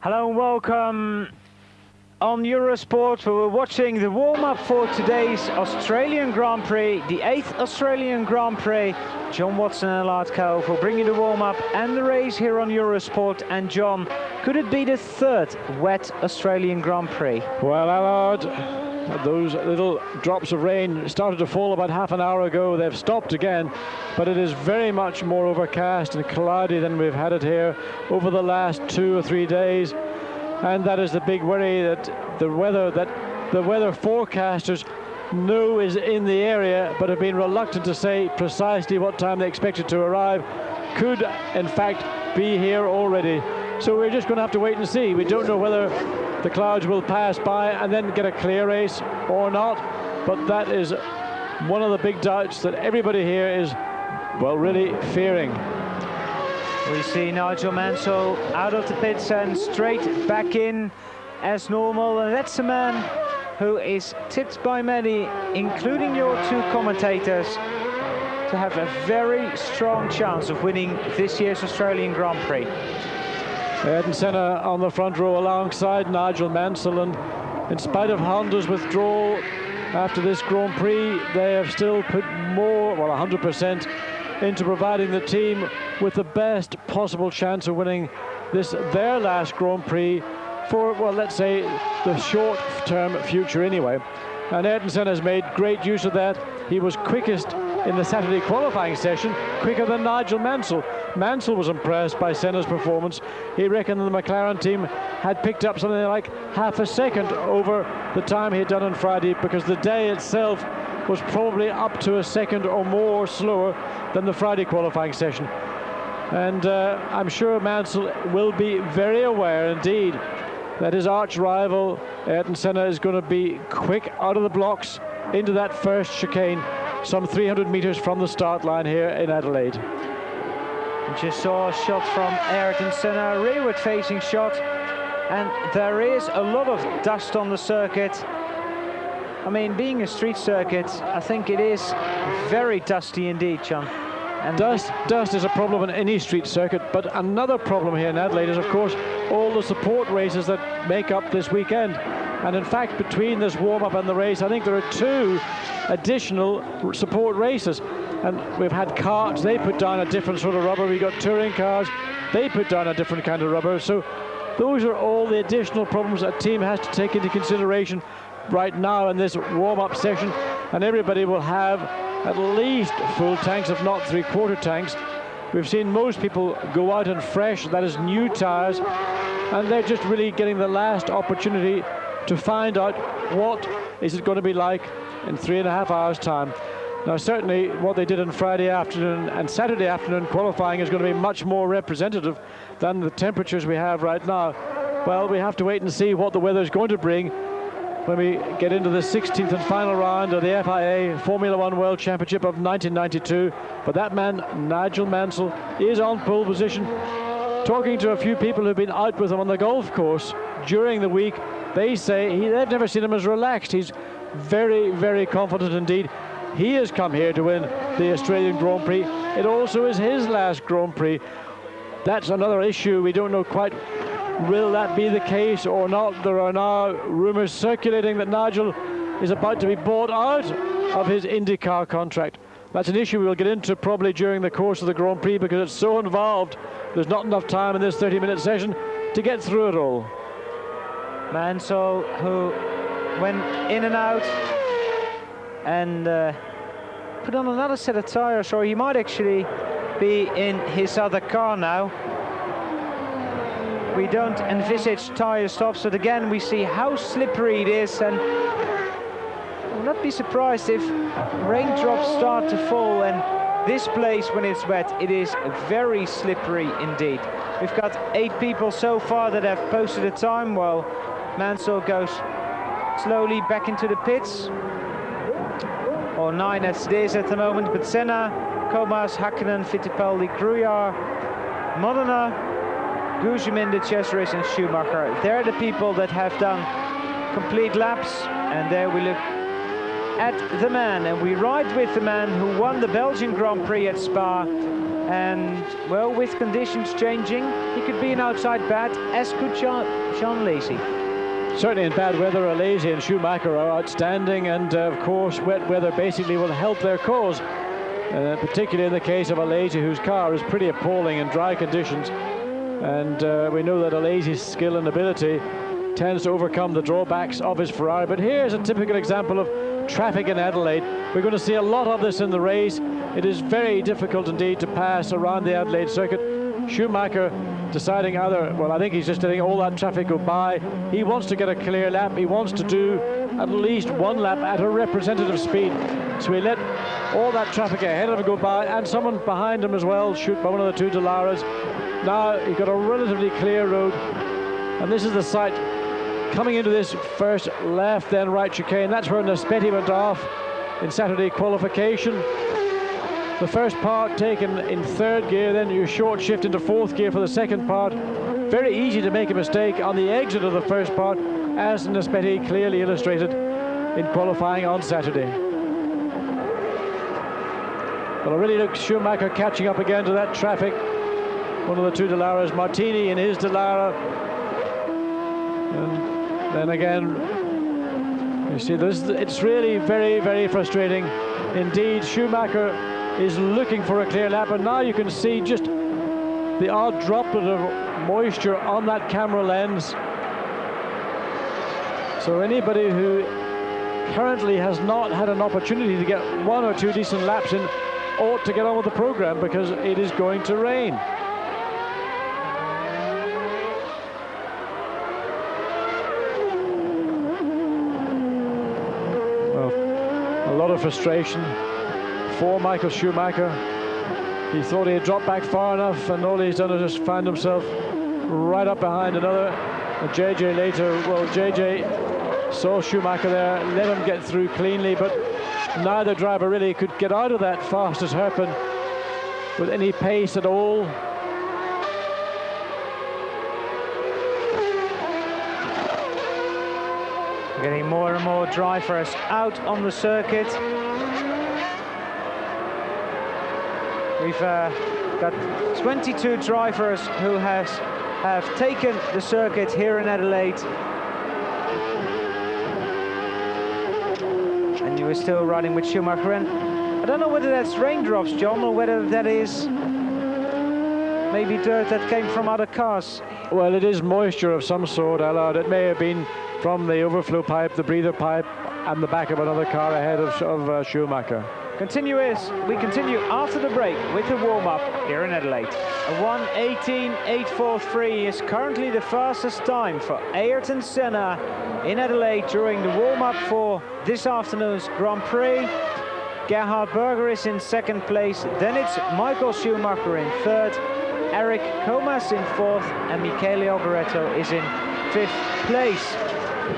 Hello and welcome on Eurosport. We're watching the warm-up for today's Australian Grand Prix, the 8th Australian Grand Prix. John Watson and Allard Cove will bring you the warm-up and the race here on Eurosport. And John, could it be the 3rd wet Australian Grand Prix? Well, Allard, those little drops of rain started to fall about half an hour ago. They've stopped again, but it is very much more overcast and cloudy than we've had it here over the last 2 or 3 days. And that is the big worry, that the weather forecasters know is in the area, but have been reluctant to say precisely what time they expect it to arrive, could in fact be here already. So we're just going to have to wait and see. We don't know whether the clouds will pass by and then get a clear race or not, but that is one of the big doubts that everybody here is, well, really fearing. We see Nigel Mansell out of the pits and straight back in as normal, and that's a man who is tipped by many, including your 2 commentators, to have a very strong chance of winning this year's Australian Grand Prix. Ayrton Senna on the front row alongside Nigel Mansell, and in spite of Honda's withdrawal after this Grand Prix, they have still put more, well, 100% into providing the team with the best possible chance of winning this, their last Grand Prix for, well, let's say the short-term future anyway. And Ayrton Senna has made great use of that. He was quickest in the Saturday qualifying session, quicker than Nigel Mansell. Mansell was impressed by Senna's performance. He reckoned the McLaren team had picked up something like half a second over the time he had done on Friday, because the day itself was probably up to a second or more slower than the Friday qualifying session. And I'm sure Mansell will be very aware indeed that his arch rival Ayrton Senna is going to be quick out of the blocks into that first chicane, some 300 meters from the start line here in Adelaide. Just saw a shot from Ayrton Senna, a rearward facing shot, and there is a lot of dust on the circuit. I mean, being a street circuit, I think it is very dusty indeed, John. And dust is a problem on any street circuit, but another problem here in Adelaide is, of course, all the support races that make up this weekend. And in fact, between this warm-up and the race, I think there are 2 additional support races. And we've had karts, they put down a different sort of rubber. We've got touring cars, they put down a different kind of rubber. So those are all the additional problems a team has to take into consideration right now in this warm-up session. And everybody will have at least full tanks, if not 3/4 tanks. We've seen most people go out in fresh, that is new tires, and they're just really getting the last opportunity to find out what is it going to be like in 3.5 hours time. Now certainly what they did on Friday afternoon and Saturday afternoon qualifying is going to be much more representative than the temperatures we have right now. Well, we have to wait and see what the weather is going to bring when we get into the 16th and final round of the FIA Formula One World Championship of 1992. But that man, Nigel Mansell, is on pole position. Talking to a few people who've been out with him on the golf course during the week, they say they've never seen him as relaxed. He's very, very confident indeed. He has come here to win the Australian Grand Prix. It also is his last Grand Prix. That's another issue. We don't know quite, will that be the case or not? There are now rumours circulating that Nigel is about to be bought out of his IndyCar contract. That's an issue we'll get into probably during the course of the Grand Prix, because it's so involved. There's not enough time in this 30-minute session to get through it all. Mansell, who went in and out and put on another set of tires, or he might actually be in his other car now. We don't envisage tire stops, but again we see how slippery it is, and I will not be surprised if raindrops start to fall. And this place, when it's wet, it is very slippery indeed. We've got 8 people so far that have posted a time, while Mansell goes slowly back into the pits, or 9 as it is at the moment. But Senna, Comas, Hakkinen, Fittipaldi, Gruyère, Modena, Guzmin, De Cesaris and Schumacher. They're the people that have done complete laps. And there we look at the man, and we ride with the man who won the Belgian Grand Prix at Spa And, well, with conditions changing, he could be an outside bat, as could Jean Alesi. Certainly in bad weather, Alesi and Schumacher are outstanding, and of course wet weather basically will help their cause, particularly in the case of Alesi, whose car is pretty appalling in dry conditions. And we know that Alesi's skill and ability tends to overcome the drawbacks of his Ferrari. But here's a typical example of traffic in Adelaide. We're going to see a lot of this in the race. It is very difficult indeed to pass around the Adelaide circuit. Schumacher deciding either, well, I think he's just letting all that traffic go by. He wants to get a clear lap. He wants to do at least one lap at a representative speed. So he let all that traffic ahead of him go by, and someone behind him as well, shoot by one of the two Delaras. Now he's got a relatively clear road, and this is the site coming into this first left then right chicane. That's where Naspetti went off in Saturday qualification. The first part taken in third gear, then you short shift into fourth gear for the second part. Very easy to make a mistake on the exit of the first part, as Naspetti clearly illustrated in qualifying on Saturday. But I really look Schumacher catching up again to that traffic. One of the two Delaras, Martini in his Delara. And then again, you see this, it's really very, very frustrating indeed. Schumacher is looking for a clear lap, and now you can see just the odd droplet of moisture on that camera lens. So anybody who currently has not had an opportunity to get one or two decent laps in ought to get on with the program, because it is going to rain. Well, a lot of frustration for Michael Schumacher. He thought he had dropped back far enough, and all he's done is just find himself right up behind another. JJ later, well, JJ saw Schumacher there, let him get through cleanly, but neither driver really could get out of that fastest hairpin with any pace at all. Getting more and more drivers out on the circuit. We've got 22 drivers who have taken the circuit here in Adelaide. And you were still riding with Schumacher. And I don't know whether that's raindrops, John, or whether that is maybe dirt that came from other cars. Well, it is moisture of some sort, Allard. It may have been from the overflow pipe, the breather pipe, and the back of another car ahead of Schumacher. We continue after the break with the warm-up here in Adelaide. A 1:18.843 is currently the fastest time for Ayrton Senna in Adelaide during the warm-up for this afternoon's Grand Prix. Gerhard Berger is in second place, then it's Michael Schumacher in third, Eric Comas in fourth, and Michele Alboreto is in fifth place.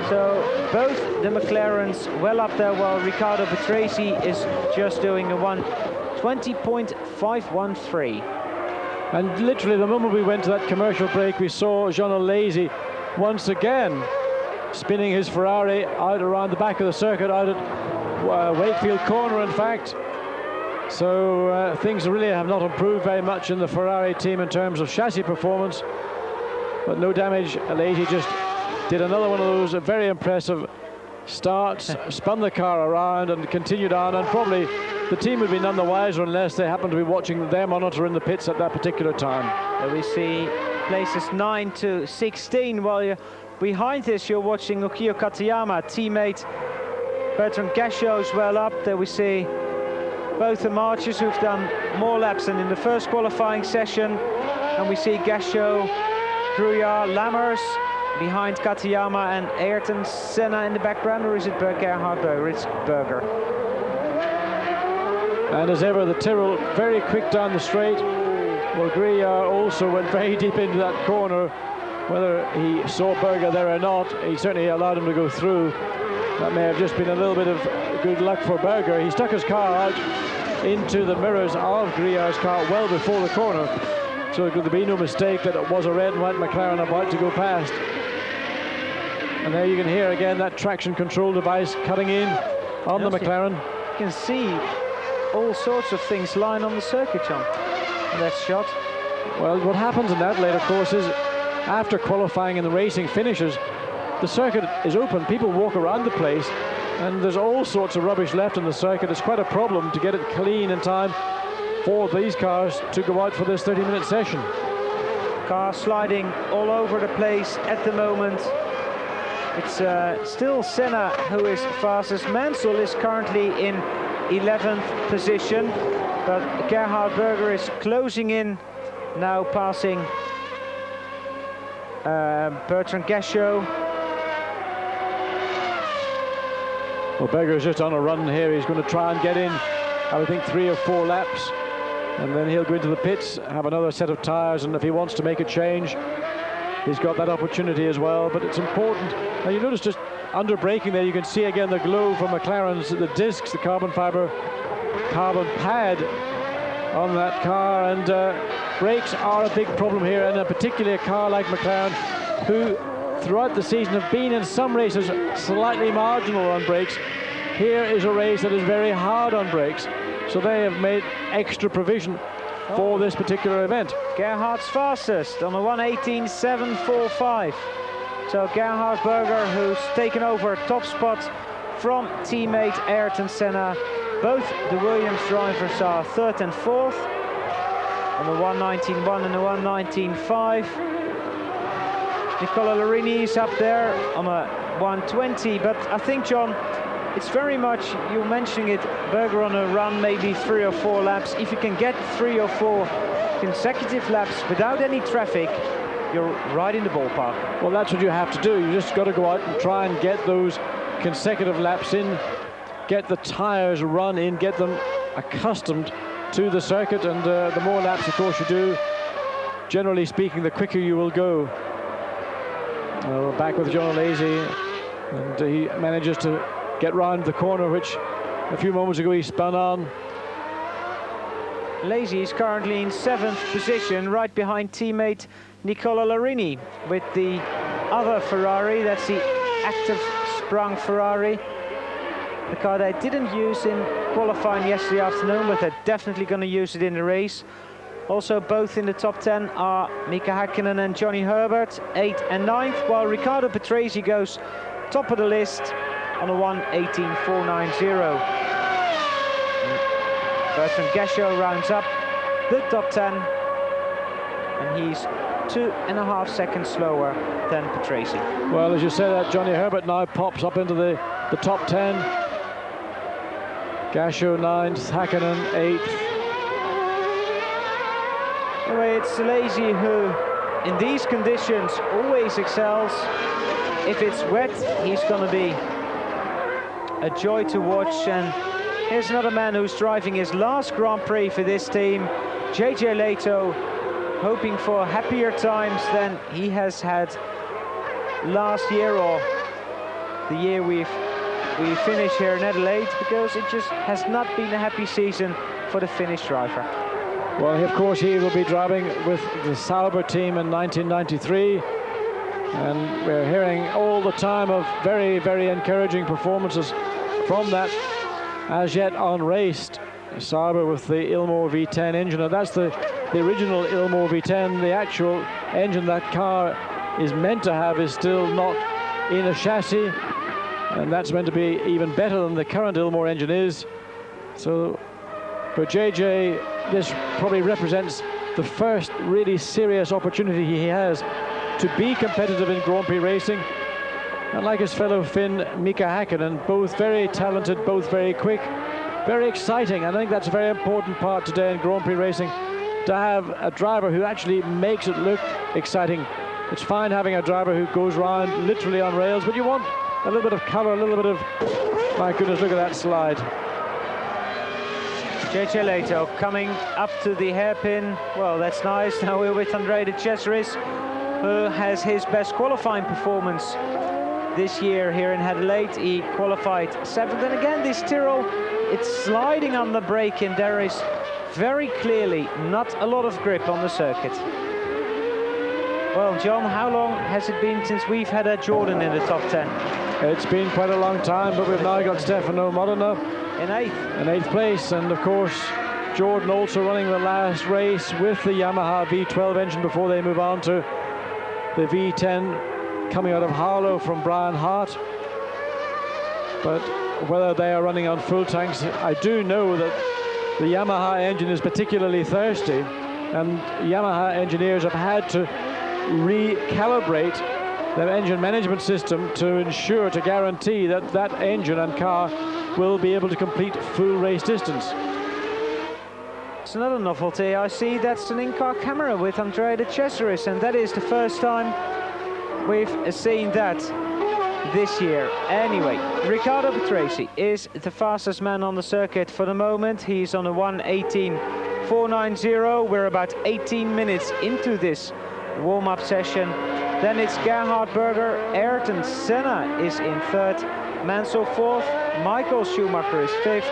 So both the McLarens well up there, while Riccardo Patrese is just doing a 1:20.513. And literally the moment we went to that commercial break, we saw Jean Alesi once again spinning his Ferrari out around the back of the circuit, out at Wakefield Corner, in fact. So things really have not improved very much in the Ferrari team in terms of chassis performance, but no damage. Alesi just did another one of those very impressive starts, spun the car around and continued on, and probably the team would be none the wiser unless they happened to be watching their monitor in the pits at that particular time. We see places 9 to 16, while you're behind this you're watching Ukio Katayama, teammate Bertrand Gachot as well up there. We see both the marchers who've done more laps than in the first qualifying session, and we see Gachot, Gruyard, Lammers behind Katayama, and Ayrton Senna in the background, or is it Gerhard Berger? It's Berger. And as ever, the Tyrrell very quick down the straight. Well, Gruyard also went very deep into that corner. Whether he saw Berger there or not, he certainly allowed him to go through. That may have just been a little bit of good luck for Berger. He stuck his car out into the mirrors of Gruyard's car well before the corner, so there could be no mistake that it was a red and white McLaren about to go past. And there you can hear again that traction control device cutting in on the McLaren. You can see all sorts of things lying on the circuit, John. Left shot. Well, what happens in Adelaide, of course, is after qualifying and the racing finishes, the circuit is open. People walk around the place, and there's all sorts of rubbish left in the circuit. It's quite a problem to get it clean in time for these cars to go out for this 30-minute session. Car sliding all over the place at the moment. It's still Senna who is fastest. Mansell is currently in 11th position, but Gerhard Berger is closing in, now passing Bertrand Gachot. Well, Berger's just on a run here. He's going to try and get in, I would think, 3 or 4 laps, and then he'll go into the pits, have another set of tyres, and if he wants to make a change, he's got that opportunity as well. But it's important. Now you notice just under braking there, you can see again the glow from McLaren's, the discs, the carbon fibre, carbon pad on that car, and brakes are a big problem here, and particularly a car like McLaren, who throughout the season have been in some races slightly marginal on brakes. Here is a race that is very hard on brakes, so they have made extra provision for this particular event. Gerhard's fastest on a 1:18.745. So Gerhard Berger, who's taken over top spot from teammate Ayrton Senna. Both the Williams drivers are 3rd and 4th on the 1:19.1 and the 1:19.5. Nicola Larini is up there on a 1:20, but I think, John, it's very much, you're mentioning it, Berger on a run, maybe 3 or 4 laps. If you can get 3 or 4 consecutive laps without any traffic, you're right in the ballpark. Well, that's what you have to do. You just got to go out and try and get those consecutive laps in, get the tyres run in, get them accustomed to the circuit, and the more laps, of course, you do, generally speaking, the quicker you will go. Back with John Lazy, and he manages to get round the corner, which a few moments ago he spun on. Lazy is currently in 7th position, right behind teammate Nicola Larini with the other Ferrari. That's the active sprung Ferrari, the car they didn't use in qualifying yesterday afternoon, but they're definitely going to use it in the race. Also both in the top 10 are Mika Häkkinen and Johnny Herbert, 8th and 9th, while Riccardo Patrese goes top of the list on a 1:18.490. Bertrand Gachot rounds up the top 10, and he's 2.5 seconds slower than Patrese. Well, as you say, that Johnny Herbert now pops up into the top 10. Gachot 9th, Häkkinen 8th. Anyway, it's Lazy who, in these conditions, always excels. If it's wet, he's going to be a joy to watch. And here's another man who's driving his last Grand Prix for this team, JJ Lehto, hoping for happier times than he has had last year, or the year we finished here in Adelaide, because it just has not been a happy season for the Finnish driver. Well, of course, he will be driving with the Sauber team in 1993, and we're hearing all the time of very, very encouraging performances from that as yet unraced Sauber with the Ilmor V10 engine. And that's the original Ilmor V10. The actual engine that car is meant to have is still not in a chassis, and that's meant to be even better than the current Ilmor engine is. So for JJ, this probably represents the first really serious opportunity he has to be competitive in Grand Prix racing. And like his fellow Finn, Mika Häkkinen, both very talented, both very quick, very exciting. I think that's a very important part today in Grand Prix racing, to have a driver who actually makes it look exciting. It's fine having a driver who goes around literally on rails, but you want a little bit of colour, a little bit of, my goodness, look at that slide. JJ Lehto coming up to the hairpin. Well, that's nice. Now we're with André de Cesaris, who has his best qualifying performance this year here in Adelaide. He qualified 7th, and again this Tyrrell, it's sliding on the brake, and there is very clearly not a lot of grip on the circuit. Well, John, how long has it been since we've had a Jordan in the top 10? It's been quite a long time, but we've now got Stefano Modena in 8th. In 8th place, and of course Jordan also running the last race with the Yamaha V12 engine before they move on to the V10 coming out of Harlow from Brian Hart. But whether they are running on full tanks, I do know that the Yamaha engine is particularly thirsty, and Yamaha engineers have had to recalibrate their engine management system to guarantee that that engine and car will be able to complete full race distance. It's another novelty. I see that's an in-car camera with Andrea de Cesaris, and that is the first time we've seen that this year. Anyway, Riccardo Patrese is the fastest man on the circuit for the moment. He's on a 1:18.490. We're about 18 minutes into this warm-up session. Then it's Gerhard Berger. Ayrton Senna is in third. Mansell fourth. Michael Schumacher is fifth.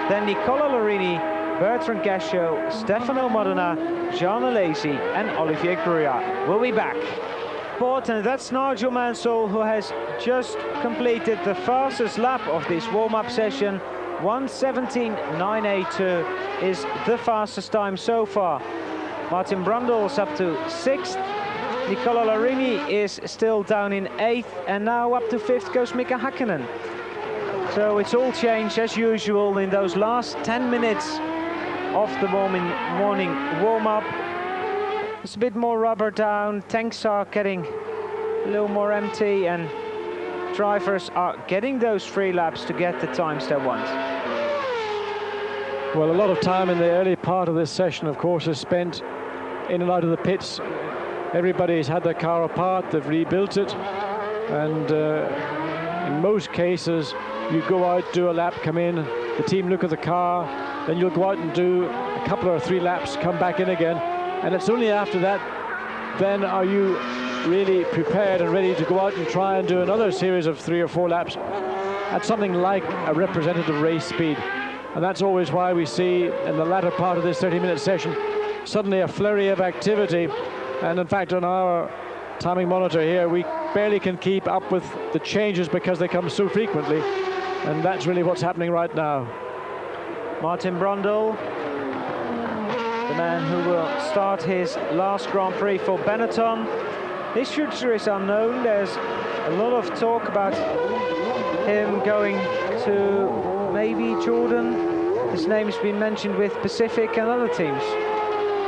Then Nicola Larini, Bertrand Gachot, Stefano Modena, Jean Alesi and Olivier Gruya. We'll be back. And that's Nigel Mansell, who has just completed the fastest lap of this warm-up session. 1:17.982 is the fastest time so far. Martin Brundle is up to 6th. Nicola Larini is still down in 8th, and now up to 5th goes Mika Hakkinen. So it's all changed as usual in those last 10 minutes of the morning warm-up. It's a bit more rubber down, tanks are getting a little more empty, and drivers are getting those free laps to get the times they want. Well, a lot of time in the early part of this session, of course, is spent in and out of the pits. Everybody's had their car apart, they've rebuilt it, and in most cases you go out, do a lap, come in, the team look at the car, then you'll go out and do a couple or 3 laps, come back in again. And it's only after that, then are you really prepared and ready to go out and try and do another series of 3 or 4 laps at something like a representative race speed. And that's always why we see in the latter part of this 30-minute session suddenly a flurry of activity. And in fact, on our timing monitor here, we barely can keep up with the changes because they come so frequently. And that's really what's happening right now. Martin Brundle, the man who will start his last Grand Prix for Benetton. His future is unknown. There's a lot of talk about him going to maybe Jordan. His name's been mentioned with Pacific and other teams.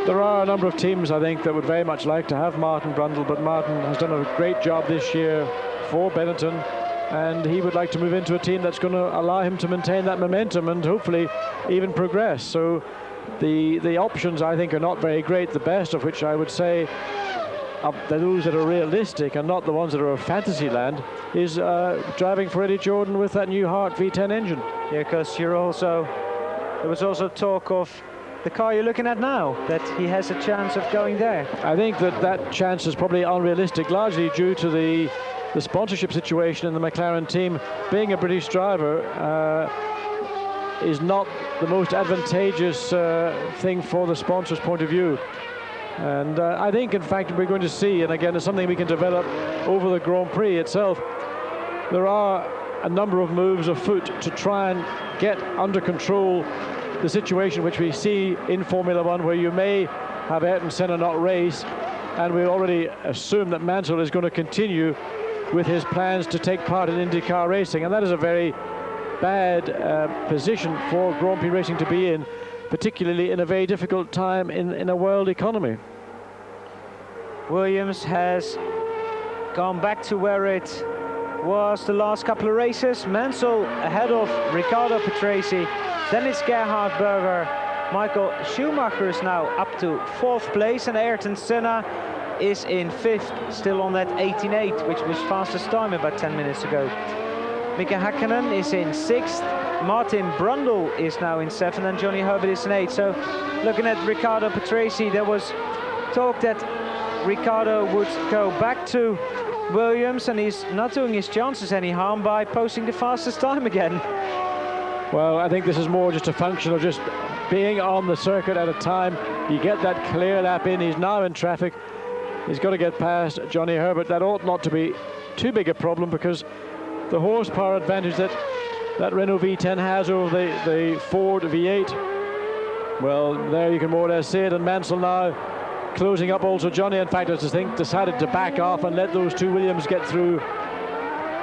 There are a number of teams, I think, that would very much like to have Martin Brundle, but Martin has done a great job this year for Benetton, and he would like to move into a team that's going to allow him to maintain that momentum and hopefully even progress. So the options, I think, are not very great. The best of which I would say those that are realistic and not the ones that are of fantasy land is driving for Eddie Jordan with that new Hart V10 engine. Yeah, because there was also talk of the car you're looking at now, that he has a chance of going there. I think that chance is probably unrealistic, largely due to the sponsorship situation in the McLaren team. Being a British driver is not the most advantageous thing for the sponsor's point of view. And I think, in fact, we're going to see, and again, it's something we can develop over the Grand Prix itself, there are a number of moves afoot to try and get under control the situation which we see in Formula One, where you may have Ayrton Senna not race, and we already assume that Mansell is going to continue with his plans to take part in IndyCar racing, and that is a very bad position for Grand Prix racing to be in, particularly in a very difficult time in a world economy. Williams has gone back to where it was the last couple of races. Mansell ahead of Riccardo Patrese. Then it's Gerhard Berger. Michael Schumacher is now up to 4th place, and Ayrton Senna is in 5th, still on that 18.8, which was fastest time about 10 minutes ago. Mika Hakkinen is in 6th. Martin Brundle is now in 7th, and Johnny Herbert is in 8th. So looking at Riccardo Patrese, there was talk that Riccardo would go back to Williams, and he's not doing his chances any harm by posting the fastest time again. Well, I think this is more just a function of just being on the circuit at a time. You get that clear lap in. He's now in traffic. He's got to get past Johnny Herbert. That ought not to be too big a problem, because the horsepower advantage that Renault V10 has over the Ford V8 Well, there you can more or less see it, and Mansell now closing up also. Johnny, in fact, I think, decided to back off and let those two Williams get through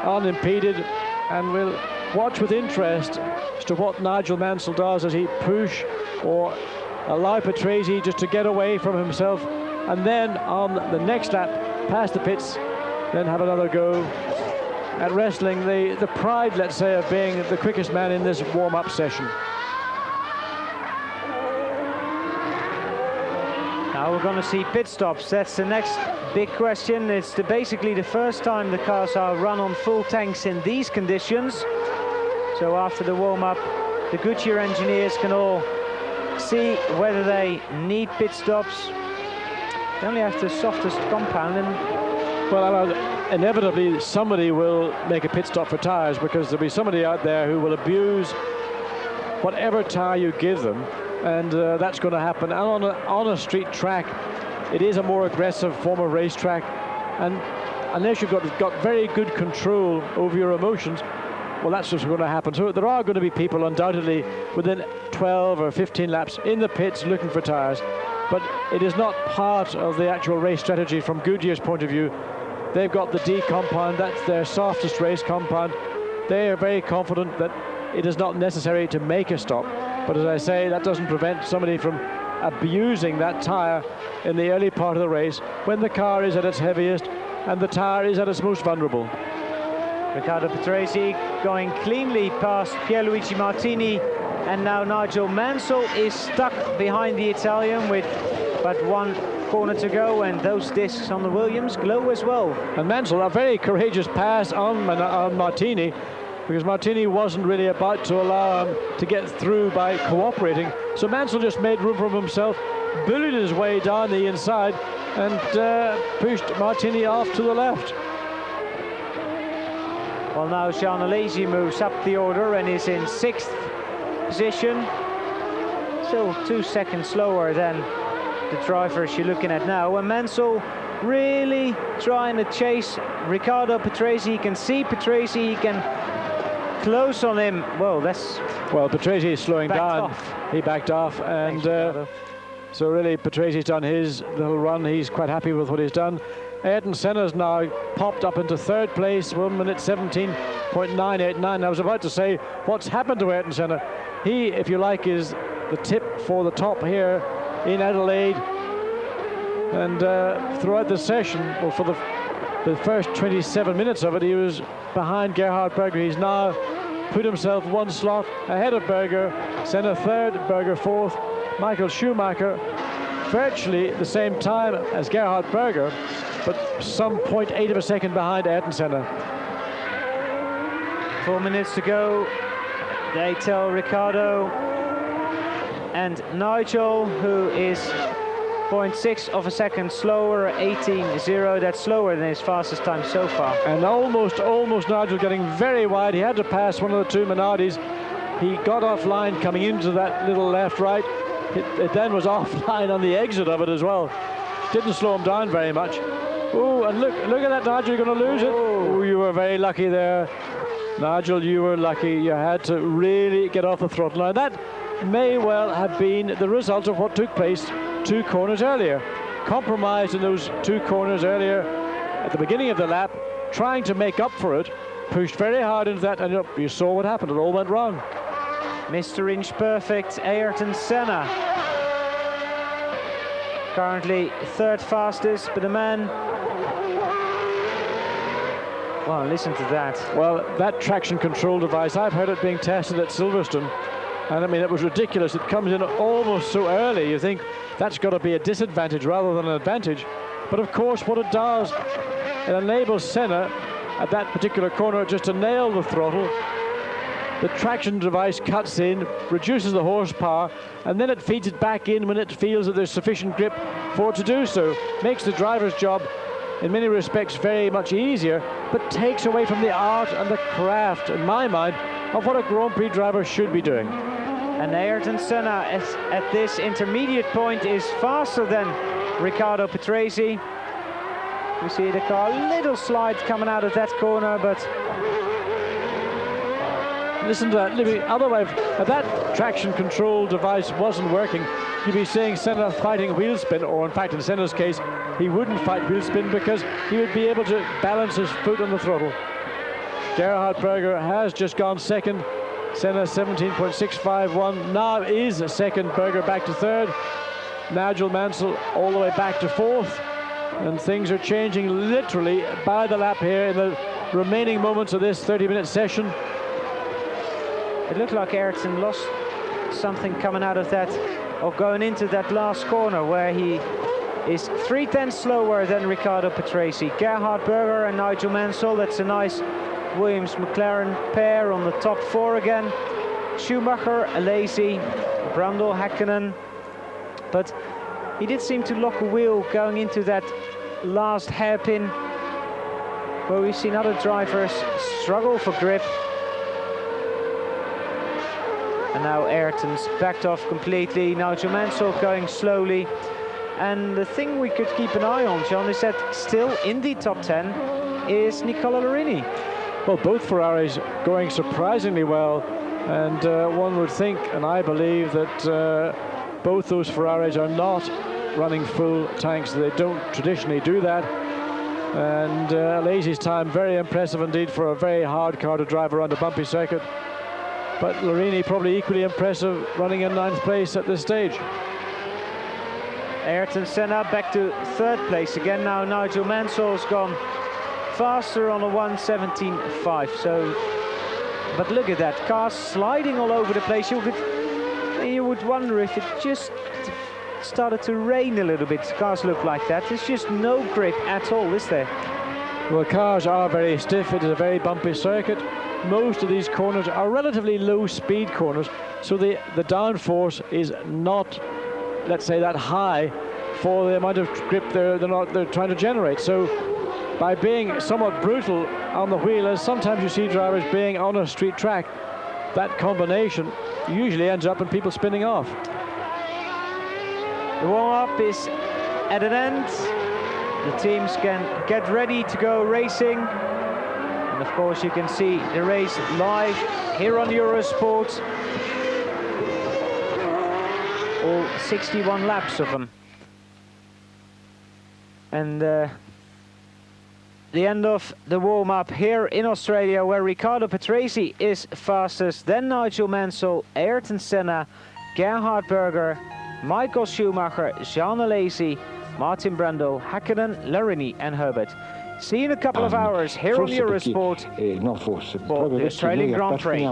unimpeded, and we'll watch with interest as to what Nigel Mansell does as he push or allow Patrese just to get away from himself, and then on the next lap past the pits then have another go at wrestling the pride, let's say, of being the quickest man in this warm-up session. Now we're going to see pit stops. That's the next big question. It's basically the first time the cars are run on full tanks in these conditions. So after the warm-up, the Goodyear engineers can all see whether they need pit stops. They only have the softest compound, and well, inevitably somebody will make a pit stop for tires, because there'll be somebody out there who will abuse whatever tire you give them, and that's going to happen. And on a street track, it is a more aggressive form of racetrack, and unless you've got very good control over your emotions, well, that's what's going to happen. So there are going to be people undoubtedly within 12 or 15 laps in the pits looking for tires, but it is not part of the actual race strategy from Goodyear's point of view. They've got the D compound, that's their softest race compound. They are very confident that it is not necessary to make a stop, but as I say, that doesn't prevent somebody from abusing that tire in the early part of the race when the car is at its heaviest and the tire is at its most vulnerable. Riccardo Patrese going cleanly past Pierluigi Martini, and now Nigel Mansell is stuck behind the Italian with but one corner to go, and those discs on the Williams glow as well. And Mansell, a very courageous pass on Martini, because Martini wasn't really about to allow him to get through by cooperating. So Mansell just made room for himself, bullied his way down the inside, and pushed Martini off to the left. Well, now Jean Alesi moves up the order and is in 6th position. Still 2 seconds slower than the drivers you're looking at now. And Mansell really trying to chase Riccardo Patrese. He can see Patrese, he can close on him. Well, Patrese is slowing down. He backed off, and so really Patrese's done his little run. He's quite happy with what he's done. Ayrton Senna's now popped up into 3rd place, 1 minute 17.989. I was about to say, what's happened to Ayrton Senna? He, if you like, is the tip for the top here in Adelaide. And throughout the session, well, for the first 27 minutes of it, he was behind Gerhard Berger. He's now put himself 1 slot ahead of Berger. Senna 3rd, Berger 4th. Michael Schumacher virtually the same time as Gerhard Berger, but some 0.8 of a second behind Ayrton Senna. 4 minutes to go. They tell Riccardo, and Nigel, who is 0.6 of a second slower, 18.0. That's slower than his fastest time so far. And almost Nigel getting very wide. He had to pass one of the two Minardis. He got offline coming into that little left-right. It then was offline on the exit of it as well. Didn't slow him down very much. Oh, and look at that, Nigel, you're going to lose it. Oh, you were very lucky there. Nigel, you were lucky. You had to really get off the throttle. Now, that may well have been the result of what took place 2 corners earlier. Compromised in those 2 corners earlier at the beginning of the lap, trying to make up for it, pushed very hard into that, and you saw what happened. It all went wrong. Mr. Inch Perfect, Ayrton Senna. Currently 3rd fastest, but the man... Well, listen to that. Well, that traction control device, I've heard it being tested at Silverstone, and I mean, it was ridiculous. It comes in almost so early. You think that's got to be a disadvantage rather than an advantage. But of course, what it does, it enables Senna at that particular corner just to nail the throttle. The traction device cuts in, reduces the horsepower, and then it feeds it back in when it feels that there's sufficient grip for it to do so. Makes the driver's job, in many respects, very much easier, but takes away from the art and the craft, in my mind, of what a Grand Prix driver should be doing. And Ayrton Senna at this intermediate point is faster than Riccardo Patrese. We see the car, little slide coming out of that corner, but listen to that. Otherwise, if that traction control device wasn't working, you'd be seeing Senna fighting wheel spin, or in fact, in Senna's case, he wouldn't fight wheel spin because he would be able to balance his foot on the throttle. Gerhard Berger has just gone second. Senna 17.651. Now is second. Berger back to third. Nigel Mansell all the way back to fourth. And things are changing literally by the lap here in the remaining moments of this 30-minute session. It looked like Ayrton lost something coming out of that, or going into that last corner, where he is 3/10 slower than Riccardo Patrese. Gerhard Berger and Nigel Mansell, that's a nice Williams-McLaren pair on the top four again. Schumacher, Alesi, Brundle, Häkkinen. But he did seem to lock a wheel going into that last hairpin, where we've seen other drivers struggle for grip. And now Ayrton's backed off completely. Nigel Mansell going slowly. And the thing we could keep an eye on, John, is that still in the top 10 is Nicola Larini. Well, both Ferraris going surprisingly well. And one would think, and I believe, that both those Ferraris are not running full tanks. They don't traditionally do that. And Alesi's time, very impressive indeed for a very hard car to drive around a bumpy circuit. But Larini probably equally impressive, running in 9th place at this stage. Ayrton Senna back to 3rd place again. Now Nigel Mansell's gone faster on a 1:17.5. So, but look at that, cars sliding all over the place. You would wonder if it just started to rain a little bit. Cars look like that. There's just no grip at all, is there? Well, cars are very stiff. It is a very bumpy circuit. Most of these corners are relatively low speed corners, so the downforce is not, let's say, that high for the amount of grip they're trying to generate. So by being somewhat brutal on the wheel, as sometimes you see drivers being on a street track, that combination usually ends up in people spinning off. The warm-up is at an end. The teams can get ready to go racing. And of course you can see the race live here on Eurosport. All 61 laps of them. And the end of the warm-up here in Australia, where Riccardo Patrese is fastest, then Nigel Mansell, Ayrton Senna, Gerhard Berger, Michael Schumacher, Jean Alesi, Martin Brundle, Häkkinen, Larini and Herbert. See you in a couple of hours here on Eurosport for the Australian Grand Prix.